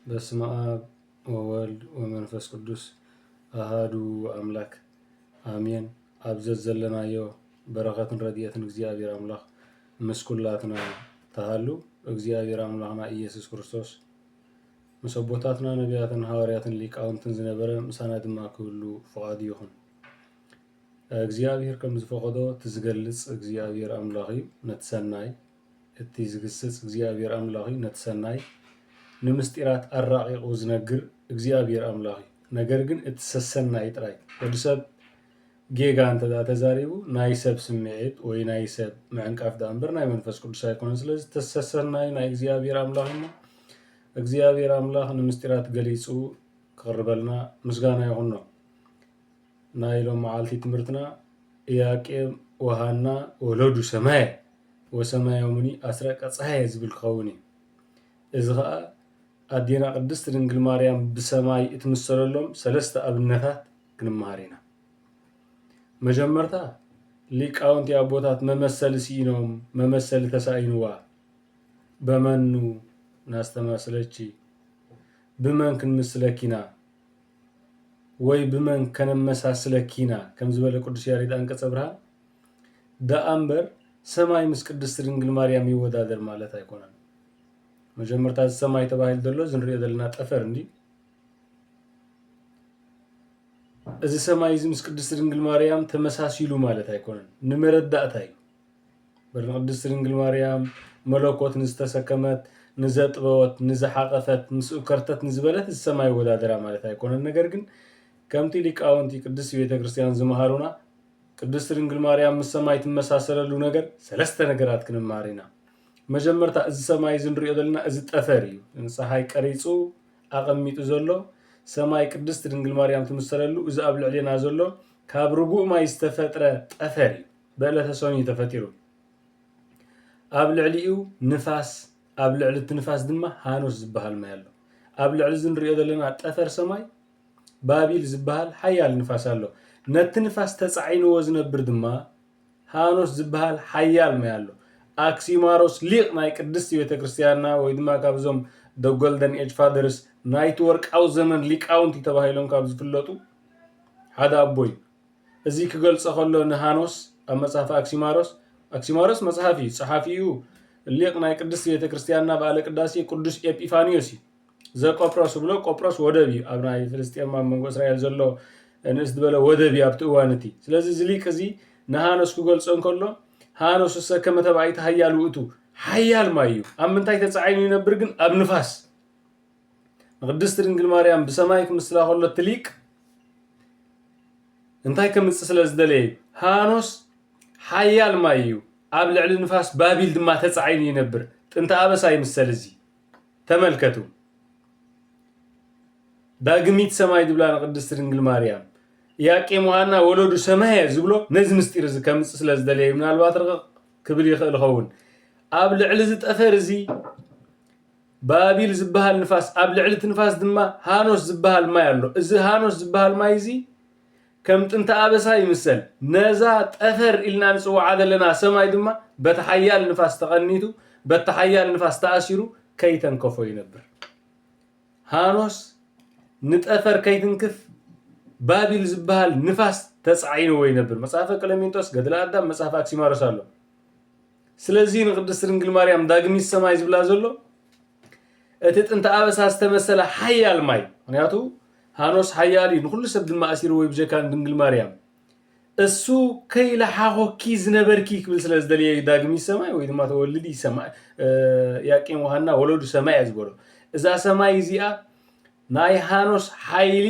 በስመ አብ ወወልድ ወመንፈስ ቅዱስ አሃዱ አምላክ አሜን። አብዘት ዘለናዮ በረኸትን ረድኤትን እግዚአብሔር አምላክ ምስ ኩላትና ተሃሉ። እግዚአብሔር አምላክና ኢየሱስ ክርስቶስ ምስ አቦታትና ነቢያትን ሐዋርያትን ሊቃውንትን ዝነበረ ምሳና ድማ ክህሉ ፈቃዱ ይኹን። እግዚአብሔር ከም ዝፈቀዶ ትዝገልጽ እግዚአብሔር አምላክ እዩ። ነቲ ሰናይ እቲ ዝግስጽ እግዚአብሔር አምላክ እዩ። ነቲ ሰናይ ንምስጢራት አራቂቁ ዝነግር እግዚአብሔር አምላክ እዩ። ነገር ግን እቲ ሰሰናይ ጥራይ ወዲ ሰብ ጌጋ እንተዳ ተዛሪቡ ናይ ሰብ ስምዒት ወይ ናይ ሰብ ምዕንቃፍ ዳ እምበር ናይ መንፈስ ቅዱስ ኣይኮነን። ስለዚ ተሰሰናይ ናይ እግዚአብሔር አምላክ እዩ። እግዚአብሔር አምላክ ንምስጢራት ገሊጹ ክቅርበልና ምስጋና ይኹኖ። ናይ ሎም መዓልቲ ትምህርትና ኢያቄም ወሃና ወለዱ ሰማየ ወሰማዮሙኒ አስረቀ ፀሐየ ዝብል ክኸውን እዩ። እዚ ከዓ አዴና ቅድስት ድንግል ማርያም ብሰማይ እትምሰለሎም ሰለስተ ኣብነታት ክንመሃር ኢና። መጀመርታ ሊቃውንቲ አቦታት መመሰሊ ሲኢኖም መመሰሊ ተሳኢንዋ በመኑ ናስተማስለቺ ብመን ክንምስለኪና ወይ ብመን ከነመሳስለኪና ከም ዝበለ ቅዱስ ያሬድ አንቀጸ ብርሃን ደኣ እምበር ሰማይ ምስ ቅድስት ድንግል ማርያም ይወዳደር ማለት አይኮነን። መጀመርታ ሰማይ ተባሂል ዘሎ ዝንሪኦ ዘለና ጠፈር እንዲ እዚ ሰማይ እዚ ምስ ቅድስት ድንግል ማርያም ተመሳሲሉ ማለት አይኮነን። ንመረዳእታ እዩ። በርን ቅድስት ድንግል ማርያም መለኮት ንዝተሰከመት ንዘጥበወት ንዝሓቀፈት ንስእከርተት ንዝበለት እዚ ሰማይ ወዳደራ ማለት አይኮነን። ነገር ግን ከምቲ ሊቃውንቲ ቅድስት ቤተክርስቲያን ዝመሃሩና ቅድስት ድንግል ማርያም ምስ ሰማይ ትመሳሰለሉ ነገር ሰለስተ ነገራት ክንመሃር ኢና። መጀመርታ እዚ ሰማይ እዚ ንሪኦ ዘለና እዚ ጠፈር እዩ። ፀሓይ ቀሪፁ አቐሚጡ ዘሎ ሰማይ ቅድስት ድንግል ማርያም ትምሰለሉ እዚ ኣብ ልዕሊና ዘሎ ካብ ርጉእ ማይ ዝተፈጥረ ጠፈር እዩ። በዕለተ ሰኑይ ተፈጢሩ ኣብ ልዕሊኡ ንፋስ ኣብ ልዕሊ እቲ ንፋስ ድማ ሃኖስ ዝበሃል ማይ ኣሎ። ኣብ ልዕሊ እዚ ንሪኦ ዘለና ጠፈር ሰማይ ባቢል ዝበሃል ሓያል ንፋስ ኣሎ። ነቲ ንፋስ ተፃዒንዎ ዝነብር ድማ ሃኖስ ዝበሃል ሓያል ማይ ኣሎ። አክሲማሮስ ሊቅ ናይ ቅድስት ቤተክርስቲያንና ወይ ድማ ካብዞም ደ ጎልደን ኤጅ ፋደርስ ናይቲ ወርቃዊ ዘመን ሊቃውንቲ ተባሂሎም ካብ ዝፍለጡ ሓደ ኣቦይ እዚ ክገልፆ ከሎ ንሃኖስ ኣብ መፅሓፍ አክሲማሮስ መፅሓፍ እዩ። ፀሓፊኡ ሊቅ ናይ ቅድስት ቤተክርስቲያንና በዓለ ቅዳሴ ቅዱስ ኤጲፋኒዮስ እዩ። ዘቆጵሮስ ብሎ ቆጵሮስ ወደብ እዩ። ኣብ ናይ ፍልስጤም ኣብ መንጎ እስራኤል ዘሎ ንእስ ዝበለ ወደብ እዩ ኣብቲ እዋን እቲ። ስለዚ እዚ ሊቅ እዚ ንሃኖስ ክገልፆ እንከሎ ሃኖስ ከመ ተባኢት ሓያል ውእቱ ሓያል ማይ እዩ። ኣብ ምንታይ ተፃዒኑ ይነብር ግን ኣብ ንፋስ። ንቅድስት ድንግል ማርያም ብሰማይ ክምስላ ከሎ እቲ ሊቅ እንታይ ከምፅእ ስለ ዝደለየ እዩ። ሃኖስ ሓያል ማይ እዩ። ኣብ ልዕሊ ንፋስ ባቢል ድማ ተፃዒኑ ይነብር። ጥንተ ኣበሳ ይምሰል እዚ ተመልከቱ። ዳግሚት ሰማይ ድብላ ንቅድስት ድንግል ማርያም ኢያቄም ወሃና ወለዱ ሰማየ ዝብሎ ነዚ ምስጢር እዚ ከምፅእ ስለ ዝደለየ ምናልባት ርቕቕ ክብል ይኽእል ይኸውን። ኣብ ልዕሊ እዚ ጠፈር እዚ ባቢል ዝበሃል ንፋስ ኣብ ልዕሊ እቲ ንፋስ ድማ ሃኖስ ዝበሃል ማይ ኣሎ። እዚ ሃኖስ ዝበሃል ማይ እዚ ከም ጥንተ ኣበሳ ይምሰል። ነዛ ጠፈር ኢልና ንፅዋዓ ዘለና ሰማይ ድማ በቲ ሓያል ንፋስ ተቐኒቱ በቲ ሓያል ንፋስ ተኣሲሩ ከይተንከፎ ይነብር። ሃኖስ ንጠፈር ከይትንክፍ ባቢል ዝበሃል ንፋስ ተፃዒንዎ ይነብር። መጽሓፈ ቀለሜንጦስ ገድለ አዳም መጽሓፈ አክሲማሮስ ኣሎ። ስለዚ ንቅድስት ድንግል ማርያም ዳግሚት ሰማይ ዝብላ ዘሎ እቲ ጥንተ ኣበሳ ዝተመሰለ ሓያል ማይ ምክንያቱ ሃኖስ ሓያል እዩ ንኩሉ ሰብ ድማ ኣሲሩ ወይ ብጀካ ድንግል ማርያም እሱ ከይለሓኾኪ ዝነበርኪ ክብል ስለ ዝደልየ ዳግሚት ሰማይ ወይ ድማ ተወልዲ ሰማይ ኢያቄም ወሃና ወለዱ ሰማይ ዝብሎ እዛ ሰማይ እዚኣ ናይ ሃኖስ ሓይሊ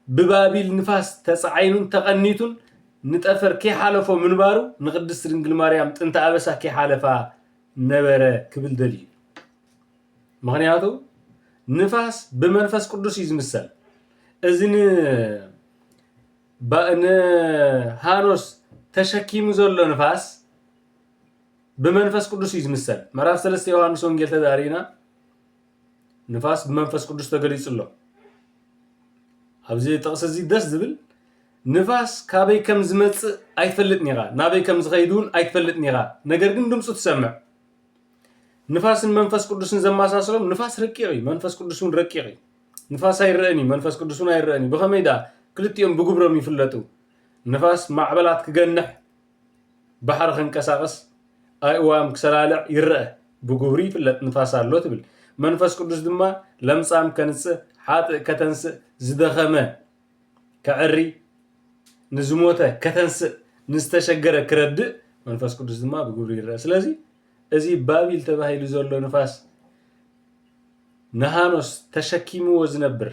ብባቢል ንፋስ ተፃዓይኑን ተቐኒቱን ንጠፈር ከይሓለፎ ምንባሩ ንቅድስት ድንግል ማርያም ጥንተ ኣበሳ ከይሓለፋ ነበረ ክብል ደልዩ። ምክንያቱ ንፋስ ብመንፈስ ቅዱስ እዩ ዝምሰል። እዚ ንሃኖስ ተሸኪሙ ዘሎ ንፋስ ብመንፈስ ቅዱስ እዩ ዝምሰል። ምዕራፍ 3 ዮሃንስ ወንጌል ተዳሪና ንፋስ ብመንፈስ ቅዱስ ተገሊጹ ኣሎ። ኣብዚ ጥቕሲ እዚ ደስ ዝብል ንፋስ ካበይ ከም ዝመፅእ ኣይትፈልጥን ኢኻ፣ ናበይ ከም ዝኸይድ እውን ኣይትፈልጥን ኢኻ። ነገር ግን ድምፁ ትሰምዕ። ንፋስን መንፈስ ቅዱስን ዘማሳስሎም ንፋስ ረቂቕ እዩ መንፈስ ቅዱስን ረቂቕ እዩ ንፋስ አይረአኒ መንፈስ ቅዱስን አይረአኒ ብኸመይዳ ክልቲኦም ብግብሮም ይፍለጡ ንፋስ ማዕበላት ክገንሕ ባሕር ክንቀሳቀስ አይዋም ክሰላልዕ ይረአ ብግብሪ ይፍለጥ ንፋስ ኣሎ ትብል መንፈስ ቅዱስ ድማ ለምጻም ከንጽእ ሓጥእ ከተንስእ ዝደኸመ ከዕሪ ንዝሞተ ከተንስእ ንዝተሸገረ ክረድእ መንፈስ ቅዱስ ድማ ብግብሪ ይረአ ስለዚ እዚ ባቢል ተባሂሉ ዘሎ ንፋስ ንሃኖስ ተሸኪምዎ ዝነብር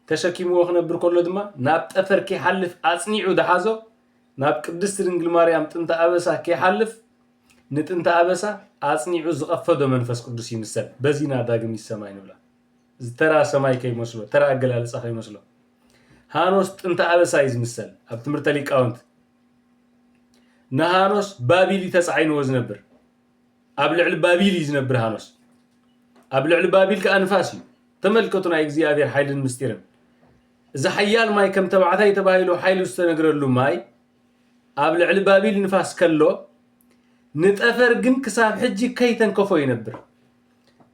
ተሸኪምዎ ክነብር ከሎ ድማ ናብ ጠፈር ከይሓልፍ ኣጽኒዑ ደሓዞ ናብ ቅድስት ድንግል ማርያም ጥንተ ኣበሳ ከይሓልፍ ንጥንተ ኣበሳ ኣጽኒዑ ዝቐፈዶ መንፈስ ቅዱስ ይምሰል በዚና ዳግም ይሰማይ ንብላ ዝተራ ሰማይ ከይመስሎ ተራ ኣገላልጻ ከይመስሎ ሃኖስ ጥንተ ኣበሳ እዩ ዝምሰል ኣብ ትምህርተ ሊቃውንት ንሃኖስ ባቢል ተጻዒንዎ ዝነብር ኣብ ልዕሊ ባቢል ዝነብር ሃኖስ ኣብ ልዕሊ ባቢል ከዓ ንፋስ እዩ ተመልከቱ ናይ እግዚአብሔር ሓይልን ምስጢርን እዚ ሓያል ማይ ከም ተባዕታይ ተባሂሉ ሓይሉ ዝተነግረሉ ማይ ኣብ ልዕሊ ባቢል ንፋስ ከሎ ንጠፈር ግን ክሳብ ሕጂ ከይተንከፎ ይነብር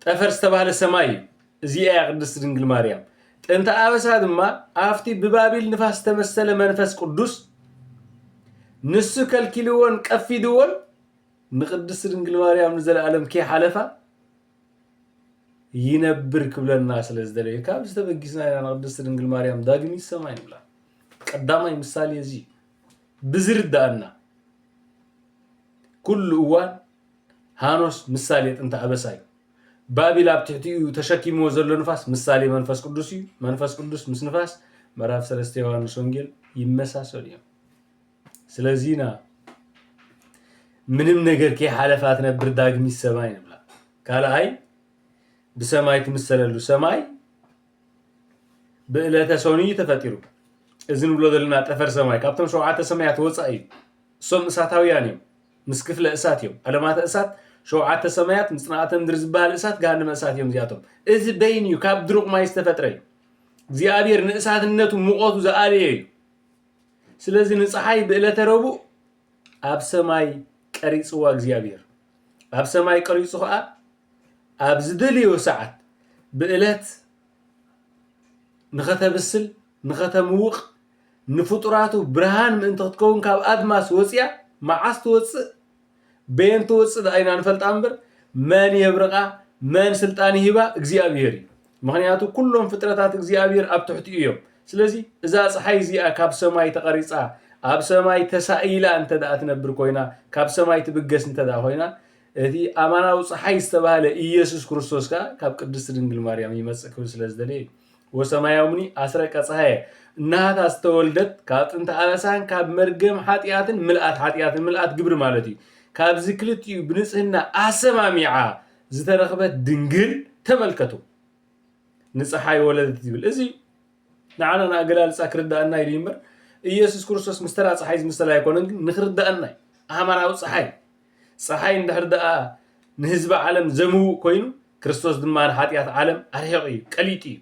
ጠፈር ዝተባህለ ሰማይ እዩ እዚኣ ቅድስት ድንግል ማርያም ጥንተ ኣበሳ ድማ ኣፍቲ ብባቢል ንፋስ ተመሰለ መንፈስ ቅዱስ ንሱ ከልኪልዎን ቀፊድዎን ንቅድስት ድንግል ማርያም ንዘለዓለም ከይሓለፋ ይነብር ክብለና ስለዝደለየ ካብ ዝተበጊስና ኢና ቅድስት ድንግል ማርያም ዳግም ይሰማይ ንብላ ቀዳማይ ምሳሌ እዚ ብዝርዳእና ኩሉ እዋን ሃኖስ ምሳሌ ጥንተ ኣበሳ እዩ ባቢል ኣብ ትሕቲኡ ተሸኪምዎ ዘሎ ንፋስ ምሳሌ መንፈስ ቅዱስ እዩ መንፈስ ቅዱስ ምስ ንፋስ ምዕራፍ 3 ዮሐንስ ወንጌል ይመሳሰሉ እዮም ስለዚህና ምንም ነገር ከይሓለፋት ነብር ዳግም ይሰማይ ንብላ ካልኣይ ብሰማይ ትምሰለሉ ሰማይ ብዕለተ ሰኑይ ተፈጢሩ እዚ ንብሎ ዘለና ጠፈር ሰማይ ካብቶም 7 ሰማያት ወፃኢ እዩ እሶም እሳታውያን እዮም ምስ ክፍለ እሳት እዮም ዓለማተ እሳት 7 ሰማያት ምጽናዕተ ምድሪ ዝበሃል እሳት ገሃነመ እሳት እዮም እዚኣቶም እዚ በይን እዩ ካብ ድሩቕ ማይ ዝተፈጥረ እዩ እግዚአብሔር ንእሳትነቱ ሙቐቱ ዝኣለየ እዩ ስለዚ ንፀሓይ ብዕለተ ረቡዕ ኣብ ሰማይ ቀሪጽዋ እግዚአብሔር ኣብ ሰማይ ቀሪጹ ከዓ ኣብ ዝደልዮ ሰዓት ብዕለት ንኸተብስል ንኸተምውቕ ንፍጡራቱ ብርሃን ምእንቲ ክትከውን ካብ ኣድማስ ወፅያ መዓስ ትወፅእ በየን ትወፅእ ዳይና ንፈልጣ እምበር መን የብርቓ መን ስልጣን ይሂባ እግዚአብሔር እዩ ምክንያቱ ኩሎም ፍጥረታት እግዚአብሔር ኣብ ትሕቲኡ እዮም ስለዚ እዛ ፀሓይ እዚኣ ካብ ሰማይ ተቐሪፃ ኣብ ሰማይ ተሳኢላ እንተዳ ትነብር ኮይና ካብ ሰማይ ትብገስ እንተዳ ኮይና እቲ ኣማናዊ ፀሓይ ዝተባሃለ ኢየሱስ ክርስቶስ ከዓ ካብ ቅድስት ድንግል ማርያም ይመጽእ ክብል ስለዝደለየ ወሰማያውኒ ኣስረቀ ፀሓይ እናታ ዝተወልደት ካብ ጥንተ ኣበሳን ካብ መርገም ሓጢኣትን ምልኣት ግብሪ ማለት እዩ ካብዚ ክልቲኡ ብንጽህና ኣሰማሚዓ ዝተረኸበት ድንግል ተመልከቱ ንፀሓይ ወለደት ይብል እዚ ንዓና ንኣገላልጻ ክርዳእና ኢሉ እምበር ኢየሱስ ክርስቶስ ምስተራ ፀሓይ ዝምሰል ኣይኮነን ግን ንኽርዳእና ኣማናዊ ፀሓይ እንድሕር ደኣ ንህዝቢ ዓለም ዘምውእ ኮይኑ ክርስቶስ ድማ ንሓጢኣት ዓለም ኣርሒቕ እዩ ቀሊጥ እዩ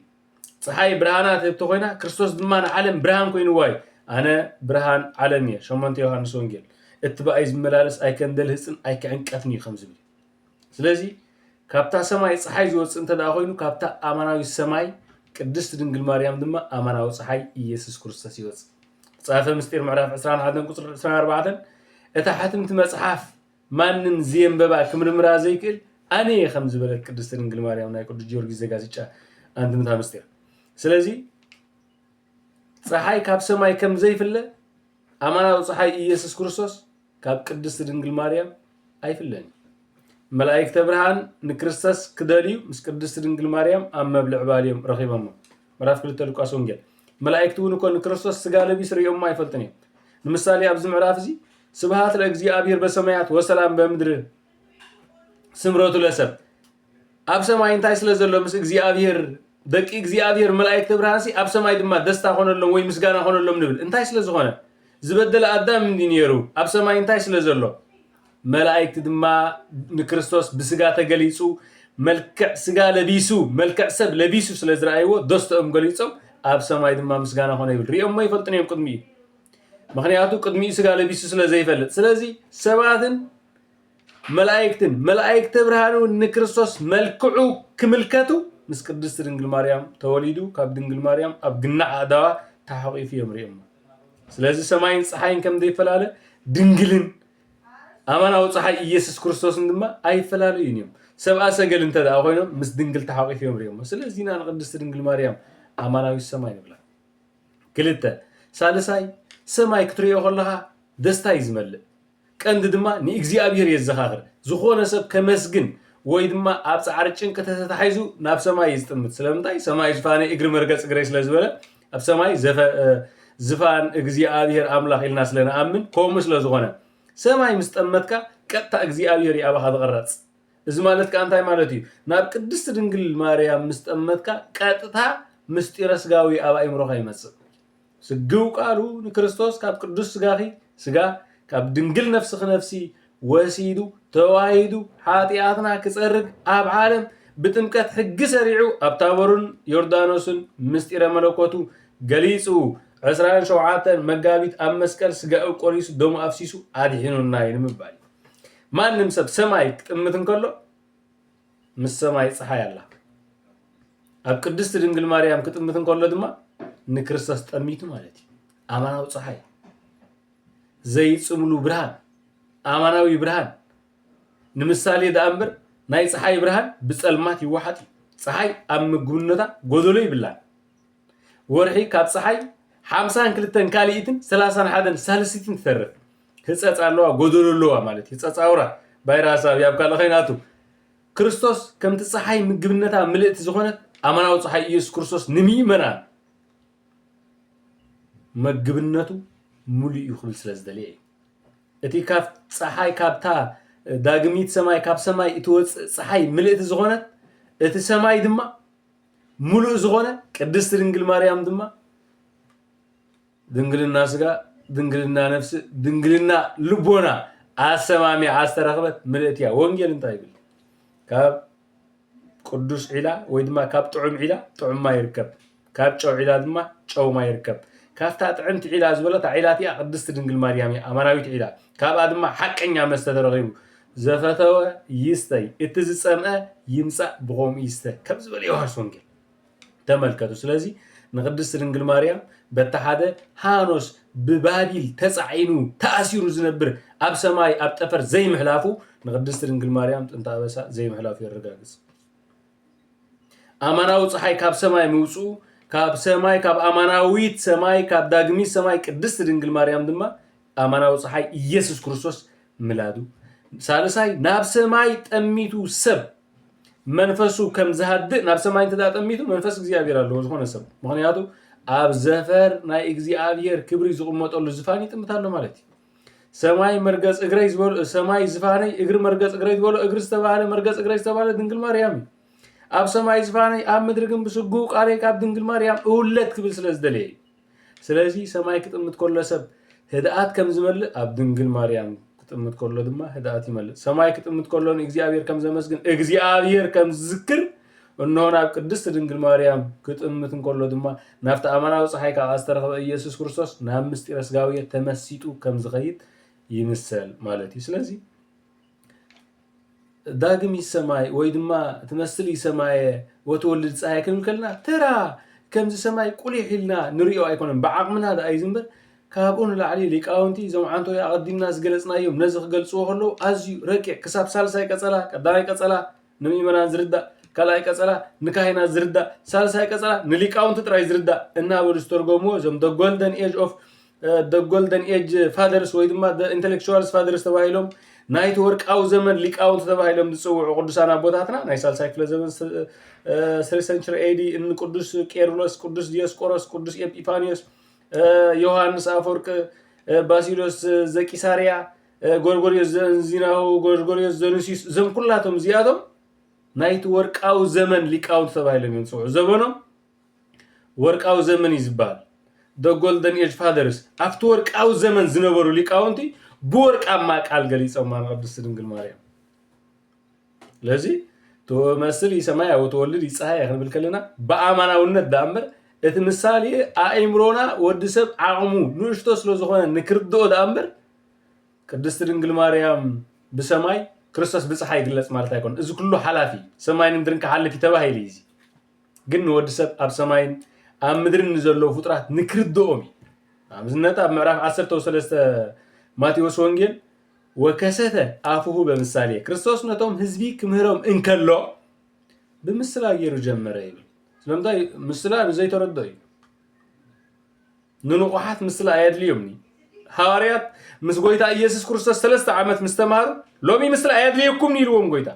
ፀሓይ ብርሃናት ህብቶ ኮይና ክርስቶስ ድማ ንዓለም ብርሃን ኮይኑዋ እዩ ኣነ ብርሃን ዓለም እየ 8 ዮሐንስ ወንጌል እትበኣይ ዝመላለስ ኣይከንደል ህፅን ኣይክዕንቀፍን እዩ ከም ዝብል ስለዚ ካብታ ሰማይ ፀሓይ ዝወፅእ እንተዳ ኮይኑ ካብታ ኣማናዊ ሰማይ ቅድስት ድንግል ማርያም ድማ ኣማናዊ ፀሓይ ኢየሱስ ክርስቶስ ይወፅእ ጻፈ ምስጢር ምዕራፍ 21 ቁጥር 24 እታ ሓትምቲ መጽሓፍ ማንም ዘንበባ ክምርምራ ዘይክእል ኣነ ከም ዝበለት ቅድስት ድንግል ማርያም ናይ ቅዱስ ጊዮርጊስ ዘጋስጫ አንድምታ ምስጢር ስለዚ ፀሓይ ካብ ሰማይ ከም ዘይፍለ ኣማናዊ ፀሓይ ኢየሱስ ክርስቶስ ካብ ቅድስት ድንግል ማርያም ኣይፍለን መላእክተ ብርሃን ንክርስቶስ ክደልዩ ምስ ቅድስት ድንግል ማርያም ኣብ መብልዕ ባልዮም ረኺቦም ምዕራፍ 2 ሉቃስ ወንጌል መላእክቱ እውን ኮን ክርስቶስ ስጋ ለቢስ ሪኦም ኣይፈልጥን እዮም ንምሳሌ ኣብዚ ምዕራፍ እዚ ስብሃት ለእግዚአብሔር በሰማያት ወሰላም በምድር ስምረቱ ለሰብ ኣብ ሰማይ እንታይ ስለ ዘሎ ምስ እግዚአብሔር ደቂ እግዚአብሔር መላእክተ ብርሃን ሲ ኣብ ሰማይ ድማ ደስታ ኾነሎም ወይ ምስጋና ኾነሎም ንብል እንታይ ስለ ዝኾነ ዝበደለ ኣዳም እንዲ ነይሩ ኣብ ሰማይ እንታይ ስለ ዘሎ መላእክት ድማ ንክርስቶስ ብስጋ ተገሊጹ መልክዕ ስጋ ለቢሱ መልክዕ ሰብ ለቢሱ ስለ ዝረኣይዎ ደስተኦም ገሊጾም ኣብ ሰማይ ድማ ምስጋና ኾነ ይብል ሪኦም ይፈልጥን እዮም ቅድሚኡ ምክንያቱ ቅድሚኡ ስጋ ለቢሱ ስለ ዘይፈልጥ ስለዚ ሰባትን ملائكة برهانو نكريستوس ملكعو كملكتو مس قدست دنجل مريم توليدو كاب دنجل مريم اب جناع ادوا تحقي في مريم سلازي سماين صحاين كم دي فلاله دنجلن اماناو صحاي يسوع كريستوس ندما اي فلاله ينيم سبعه سجل انت دا خوينم مس دنجل تحقي في مريم سلازي نا قدست دنجل مريم اماناو سماين بلا كلته سالساي سماي كتريو خلها دستا يزمل كند دما ني اغزيابير يزخاخر زخونه سب كمسجن ወይ ድማ ኣብ ጻዕሪ ጭንቀት ተታሒዙ ናብ ሰማይ ይስጥምት ስለምንታይ ሰማይ ዝፋነ እግሪ መርገጽ እግሪ ስለዝበለ ኣብ ሰማይ ዝፋን እግዚአብሔር አምላኽ ኢልና ስለነኣምን ከምኡ ስለዝኾነ ሰማይ ምስጠመትካ ቀጥታ እግዚአብሔር ይኣባኻ ዝቐረጽ እዚ ማለት ከ እንታይ ማለት እዩ ናብ ቅድስት ድንግል ማርያም ምስጠመትካ ቀጥታ ምስጢረ ስጋዊ ኣብ ኣእምሮኻ ይመጽእ ስግው ቃሉ ንክርስቶስ ካብ ቅዱስ ስጋኺ ስጋ ካብ ድንግል ነፍስኺ ነፍሲ ወሲዱ ተዋሂዱ ሓጢአትና ክጸርግ ኣብ ዓለም ብጥምቀት ሕጊ ሰሪዑ ኣብ ታቦርን ዮርዳኖስን ምስጢረ መለኮቱ ገሊጹ 27 መጋቢት ኣብ መስቀል ስጋኡ ቆሪሱ ደሙ ኣፍሲሱ ኣድሒኑና ይንምባል ማንም ሰብ ሰማይ ክጥምት እንከሎ ምስ ሰማይ ፀሓይ ኣላ ኣብ ቅድስት ድንግል ማርያም ክጥምት እንከሎ ድማ ንክርስቶስ ጠሚቱ ማለት እዩ ኣማናዊ ፀሓይ ዘይጽምሉ ብርሃን አማናዊ ብርሃን ንምሳሌ ዳአምበር ናይ ፀሐይ ብርሃን ብጸልማት ይዋሓጥ ፀሐይ ኣብ ምግብነታ ጎደሎ ይብላል ወርሒ ካብ ፀሐይ 52 ካሊኢትን 31 ሳልሲትን ትተርፍ ህጸጽ ኣለዋ ጎደሎ ኣለዋ ማለት ህጸጻውራ ባይራሳ ያብ ካለ ኸይናቱ ክርስቶስ ከምቲ ፀሐይ ምግብነታ ምልእቲ ዝኾነት አማናዊ ፀሐይ ኢየሱስ ክርስቶስ ንምይመና ምግብነቱ ሙሉእ ይኹል ስለዝደልየ እቲ ካብ ፀሐይ ካብታ ዳግሚት ሰማይ ካብ ሰማይ እትወጽ ፀሐይ ምልእቲ ዝኾነት እቲ ሰማይ ድማ ሙሉእ ዝኾነ ቅድስት ድንግል ማርያም ድማ ድንግልና ስጋ ድንግልና ነፍስ ድንግልና ልቦና አሰማሚ አስተረኽበት ምልእቲያ ወንጌል እንታይ ይብል ካብ ቅዱስ ዒላ ወይ ድማ ካብ ጥዑም ዒላ ጥዑም ማይ ይርከብ ካብ ጨው ዒላ ድማ ጨው ማይ ይርከብ ካፍታ ጥዕምቲ ዒላ ዝበለት ዒላቲያ ቅድስት ድንግል ማርያም አማናዊት ዒላ ካብ ድማ ሓቀኛ መስተ ተረኺቡ ዘፈተወ ይስተይ እቲ ዝጸምአ ይምጻእ ብኾም ይስተ ከም ዝበለ ዮሐንስ ወንጌል ተመልከቱ ስለዚ ንቅድስት ድንግል ማርያም በተሓደ ሃኖስ ብባቢል ተጻዒኑ ተኣሲሩ ዝነብር ኣብ ሰማይ ኣብ ጠፈር ዘይምሕላፉ ንቅድስት ድንግል ማርያም ጥንተ ኣበሳ ዘይምሕላፉ ይረጋግጽ አማናዊ ፀሐይ ካብ ሰማይ ምውጹ ካብ ሰማይ ካብ አማናዊት ሰማይ ካብ ዳግሚት ሰማይ ቅድስት ድንግል ማርያም ድማ አማናዊ ፀሐይ ኢየሱስ ክርስቶስ ምላዱ ሳልሳይ ናብ ሰማይ ጠሚቱ ሰብ መንፈሱ ከም ዝሃድእ ናብ ሰማይ ተዳጠሚቱ መንፈስ እግዚአብሔር ኣለዎ ዝኾነ ሰብ ምክንያቱ ኣብ ዘፈር ናይ እግዚአብሔር ክብሪ ዝቕመጠሉ ዝፋን ይጥምታሎ ማለት እዩ ሰማይ መርገጽ እግረይ ዝበሎ ሰማይ ዝፋነይ እግሪ መርገጽ እግረይ ዝበሎ እግሪ ዝተባሃለ መርገጽ እግረይ ዝተባሃለ ድንግል ማርያም ኣብ ሰማይ ዝፋነይ ኣብ ምድሪ ግን ብስጉ ቃለይ ካብ ድንግል ማርያም እውለት ክብል ስለዝደለየ ስለዚ ሰማይ ክጥምት ከሎ ሰብ ህድኣት ከም ዝመልእ ኣብ ድንግል ማርያም ክጥምት ከሎ ድማ ህድኣት ይመልእ ሰማይ ክጥምት ከሎን እግዚአብሔር ከም ዘመስግን እግዚአብሔር ከም ዝዝክር እነሆ ናብ ቅድስት ድንግል ማርያም ክጥምት ከሎ ድማ ናፍቲ ኣማናዊ ፀሐይ ካብ ኣስተረኸበ ኢየሱስ ክርስቶስ ናብ ምስጢረ ስጋዊ ተመሲጡ ከም ዝኸይድ ይምሰል ማለት እዩ ስለዚ ዳግም ሰማይ ወይ ድማ ትመስሊ ሰማይ ወትወልድ ፀሐይ ክንብል ከለና ተራ ከምዚ ሰማይ ቁሊሕ ኢልና ንሪኦ ኣይኮነን ብዓቕምና ዳ ኣይዝምበር ካብኡ ንላዕሊ ሊቃውንቲ ዞም ዓንቶ ኣቐዲምና ዝገለጽናዮም ነዚ ክገልጽዎ ከለዉ ኣዝዩ ረቂቕ ክሳብ ሳልሳይ ቀጸላ ቀዳማይ ቀጸላ ንምእመናን ዝርዳእ ካልኣይ ቀጸላ ንካህናት ዝርዳእ ሳልሳይ ቀጸላ ንሊቃውንቲ ጥራይ ዝርዳእ እናበሉ ዝተርጎምዎ እዞም the golden age fathers ወይ ድማ the intellectuals fathers ተባሂሎም ናይቲ ወርቃዊ ዘመን ሊቃውንቲ ተባሂሎም ዝጽውዑ ቅዱሳን ኣቦታትና ናይ ሳልሳይ ክፍለ ዘመን 3 century AD እን ቅዱስ ቄርሎስ ቅዱስ ዲዮስቆሮስ ቅዱስ ኤጲፋኒዮስ ዮሐንስ አፈወርቅ ባሲሎስ ዘቂሳርያ ጎርጎርዮስ ዘንዚናው ጎርጎርዮስ ዘኑሲስ ዘም ኩላቶም ዚያቶም ናይቲ ወርቃዊ ዘመን ሊቃውንቲ ተባሂሎም ይጽውዑ ዘመኖም ወርቃዊ ዘመን ይዝባል the golden age fathers after ወርቃዊ ዘመን ዝነበሩ ሊቃውንቲ በወርቃማ ቃል ገሊጾም ቅድስት ድንግል ማርያም ለዚ ተመስሊ ሰማይ አው ተወልድ ይፀሐይ ክንብል ከለና በአማናውነት ዳምር እቲ ምሳሌ አእምሮና ወድሰብ ዓቕሙ ንሽቶ ስለዝኾነ ንክርድኦ ዳምር ቅድስት ድንግል ማርያም ብሰማይ ክርስቶስ ብፀሓይ ይግለጽ ማለት ኣይኮን እዚ ኩሉ ሓላፊ ሰማይን ምድርን ክሓልፍ ተባሂሉ እዩ ግን ወዲ ሰብ ኣብ ሰማይን ኣብ ምድርን ንዘለዉ ፍጡራት ንክርድኦም እዩ ኣብዝነት ኣብ ምዕራፍ 13 ማቴዎስ ወንጌል ወከሰተ አፉሁ በምሳሌ ክርስቶስ ነቶም ህዝቢ ክምህሮም እንከሎ ብምስላ ገይሩ ጀመረ ይብል ስለምንታይ ምስላ ብዘይተረድኦ እዩ ንንቑሓት ምስላ ኣየድልዮምኒ ሐዋርያት ምስ ጎይታ ኢየሱስ ክርስቶስ 3 ዓመት ምስ ተማሃሩ ሎሚ ምስላ ኣየድልየኩም ኢልዎም ጎይታ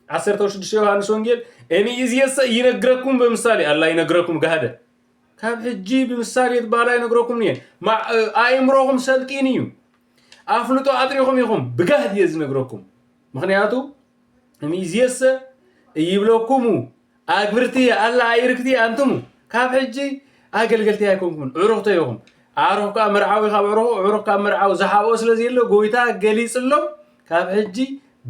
16 ዮሐንስ ወንጌል እኔ ኢዝየሰ ይነግረኩም በምሳሌ አላ ይነግረኩም ጋደ ካብ ሕጂ ብምሳሌ ትባላ ይነግረኩም ንየ ኣእምሮኹም ሰልጢን እዩ ኣፍልጦ ኣጥሪኹም ኢኹም ብጋህድ እየ ዝነግረኩም ምክንያቱ እኔ ኢዝየሰ ይብለኩሙ ኣግብርቲ ኣላ ኣይርክቲ አንትሙ ካብ ሕጂ ኣገልገልቲ ኣይኮንኩምን ዕሩኽቶ ኢኹም ዓሩኽ ካብ መርዓዊ ካብ ዕሩኽ ካብ መርዓዊ ዝሓብኦ ስለዚ የለ ጎይታ ገሊፅሎም ካብ ሕጂ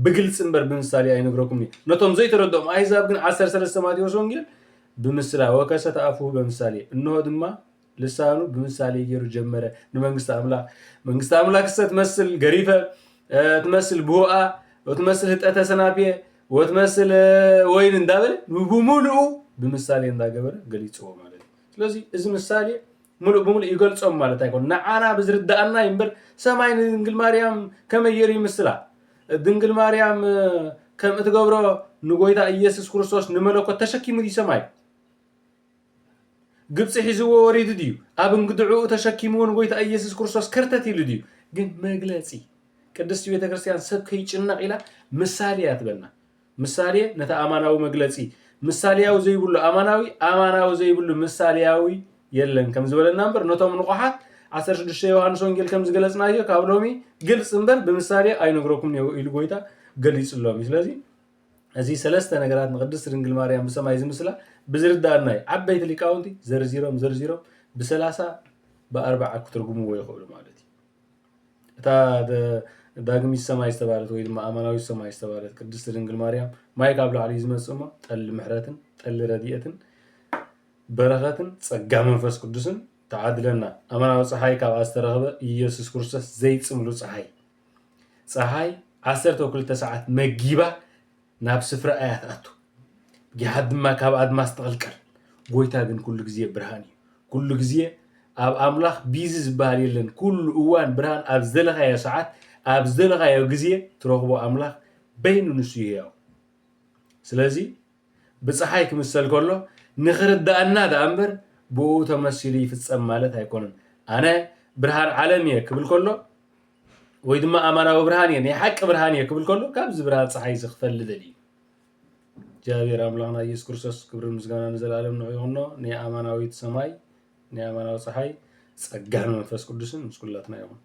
ብግልጽ እምበር ብምሳሌ ኣይነግረኩም ነቶም ዘይተረድኦም ኣሕዛብ ግን 13 ማቴዎስ ወንጌል ብምስላ ወከሰተ አፉሁ በምሳሌ እንሆ ድማ ልሳኑ ብምሳሌ ገይሩ ጀመረ ንመንግስቲ አምላክ መንግስቲ አምላክ ትመስል ገሪፈ ትመስል ብሁአ ወትመስል ህጠተ ሰናብየ ወትመስል ወይን እንዳበለ ብሙሉኡ ብምሳሌ እንዳገበረ ገሊጽዎ ማለት ስለዚ እዚ ምሳሌ ሙሉእ ብሙሉእ ይገልጾም ማለት ኣይኮን ንዓና ብዝርዳእና እምበር ሰማይ ድንግል ማርያም ከመየር ይምስላ ድንግል ማርያም ከም እትገብሮ ንጎይታ ኢየሱስ ክርስቶስ ንመለኮት ተሸኪሙ ሰማይ ግብጽ ሒዝዎ ወሪድ ድዩ ኣብ እንግድዑ ተሸኪሙዎ ንጎይታ ኢየሱስ ክርስቶስ ከርተት ኢሉ ድዩ ግን መግለጺ ቅድስት ቤተክርስቲያን ሰብ ከይጭነቕ ኢላ ምሳሌ ያትበልና ምሳሌ ነታ ኣማናዊ መግለጺ ምሳሌያዊ ዘይብሉ ኣማናዊ ዘይብሉ ምሳሌያዊ የለን ከም ዝበለና እምበር ነቶም ንቑሓት 16 ዮሐንስ ወንጌል ከም ዝገለጽናዮ ካብ ሎሚ ግልጽ እምበር ብምሳሌ ኣይነግረኩም ኢሉ ጎይታ ገሊጽሎም ስለዚ እዚ ሰለስተ ነገራት ንቅድስት ድንግል ማርያም ብሰማይ ዝምስላ ብዝርዳእና ዓበይቲ ሊቃውንቲ ዘርዚሮም ብ30 ብ40 ክትርጉምዎ ይኽእሉ ማለት እዩ እታ ዳግሚት ሰማይ ዝተባለት ወይ ድማ ኣማናዊት ሰማይ ዝተባለት ቅድስት ድንግል ማርያም ማይ ካብ ላዕሊ ዝመጽእ እሞ ጠሊ ምሕረትን ጠሊ ረድኤትን በረኸትን ጸጋ መንፈስ ቅዱስን ተዓድለና ኣማናዊ ፀሓይ ካብ ዝተረኸበ ኢየሱስ ክርስቶስ ዘይጽምሉ ፀሓይ 12 ሰዓት መጊባ ናብ ስፍራ ኣያትኣቱ ጊሓት ድማ ካብ ኣድማስ ተቐልቀል ጎይታ ግን ኩሉ ግዜ ብርሃን እዩ ኩሉ ግዜ ኣብ ኣምላኽ ቢዚ ዝበሃል የለን ኩሉ እዋን ብርሃን ኣብ ዘለኻዮ ሰዓት ኣብ ዘለኻዮ ግዜ ትረኽቦ ኣምላኽ በይኑ ንሱ ይያው ስለዚ ብፀሓይ ክምሰል ከሎ ንኽርዳእና ዳ እምበር ብኡ ተመሲሉ ይፍጸም ማለት ኣይኮነን ኣነ ብርሃን ዓለም እየ ክብል ከሎ ወይ ድማ ኣማናዊ ብርሃን እየ ናይ ሓቂ ብርሃን እየ ክብል ከሎ ካብዚ ብርሃን ፀሓይ ዝኽፈል ደልዩ እግዚአብሔር አምላክና ኢየሱስ ክርስቶስ ክብር ምስጋና ንዘላለም ነው ይሁን ናይ ኣማናዊት ሰማይ ናይ ኣማናዊ ፀሓይ ጸጋን መንፈስ ቅዱስን ምስ ኩላትና ይሁን